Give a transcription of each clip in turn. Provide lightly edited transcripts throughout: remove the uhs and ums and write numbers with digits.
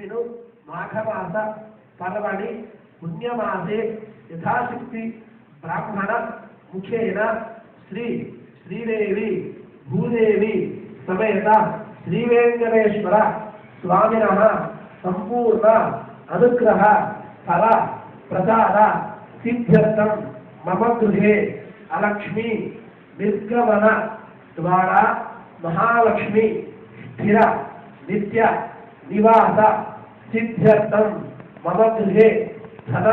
अस्मिन् माघमास पर्वणि पुण्यमासे यथाशक्ति ब्राह्मण मुखेन श्रीदेवी भूदेवी समेत श्रीवेंकटेश्वर स्वामिनः संपूर्ण अनुग्रह फल प्रसाद सिद्ध्यर्थं मम गृहे अलक्ष्मी निर्गमन द्वारा महालक्ष्मी स्थिर नित्य निवास सिद्ध्यर्थं मम गृहे धन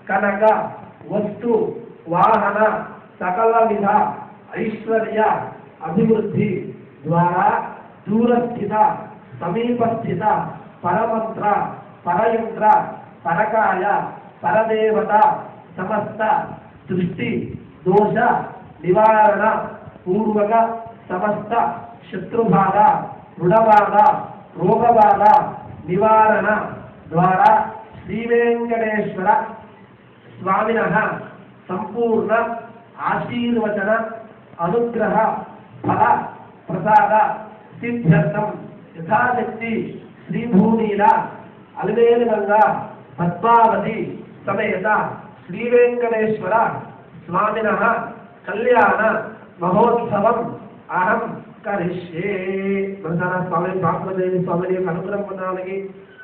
कनक वस्तु वाहन सकल विध ऐश्वर्य अभिवृद्धि द्वारा दूरस्थित समीपस्थित परमंत्र परयंत्र परकाय परदेवता समस्त दृष्टि दोष निवारण पूर्वक समस्त शत्रुबाधा ऋणबाधा रोगबाधा निवारण द्वारा श्रीवेंकटेश्वर स्वामिनः संपूर्ण आशीर्वचन अनुग्रह फल प्रसाद सिद्ध्यर्थं यथाशक्ति श्रीभूनीला अलवेलगंगा पद्मावती समेत श्रीवेंकटेश्वर स्वामिनः कल्याण महोत्सवम् अहं करिष्ये। मनसारा स्वामी भागवदेवी स्वामी अनुग्रहం పొందడానికి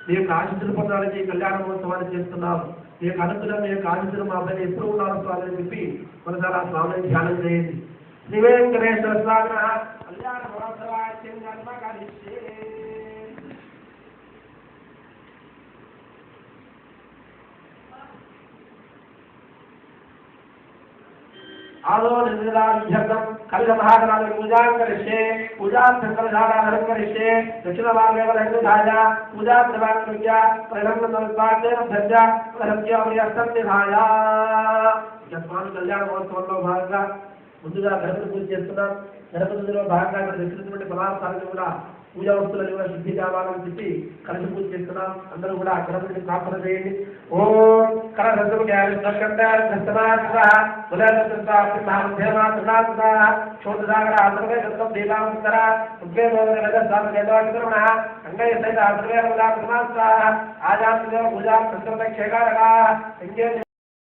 నీ యొక్క ఆశీస్సులు పొందడానికి కళ్యాణ మహోత్సవాన్ని చేస్తున్నాం। నీ యొక్క అనుగ్రహం నీ యొక్క ఆశీస్సులు మా పైన ఎప్పుడు ఉన్నారు స్వామి అని చెప్పి మనసారా స్వామిని ధ్యానం చేయండి। శ్రీ వెంకటేశ్వర స్వామి కళ్యాణ మహోత్సవాన్ని కరిష్యే। आदो निर्विराभ्यर्थं कल महागणाधिपति पूजा करिष्ये। पूजा संकल्पधारण करिष्ये। दक्षिणभागे वरण्यधाय पूजा प्रभावज्ञा प्रलंघनोत्पादेन भज्जा प्रहत्यामयस्तन्निधाय। जन्मान कल्याण महोत्सవంలో భాగంగా ముందుగా గణపతి పూజ చేస్తున్నాం। గణపతి పూజలో భాగంగా ఇక్కడ తెచ్చినటువంటి పదార్థాలను కూడా పూజా వస్తువులను కూడా శుద్ధి కావాలని చెప్పి కలశ పూజ చేస్తున్నాం। అందరూ కూడా గణపతిని ప్రార్థన చేయండి। ఓం కరసంతం జ్ఞానస్కందార దస్తనాథ పులదత్తాపిమహామధ్యమాత్రనాథ చోదసాగర ఆశ్రమే దత్తం దీలాంతర ఉద్వేదోదర సామవేదోకరమణ అంగయ సహిత ఆశ్రమే వదాత్మాస్త ఆజాంతదేవ పూజా సంకల్ప క్షేకారగా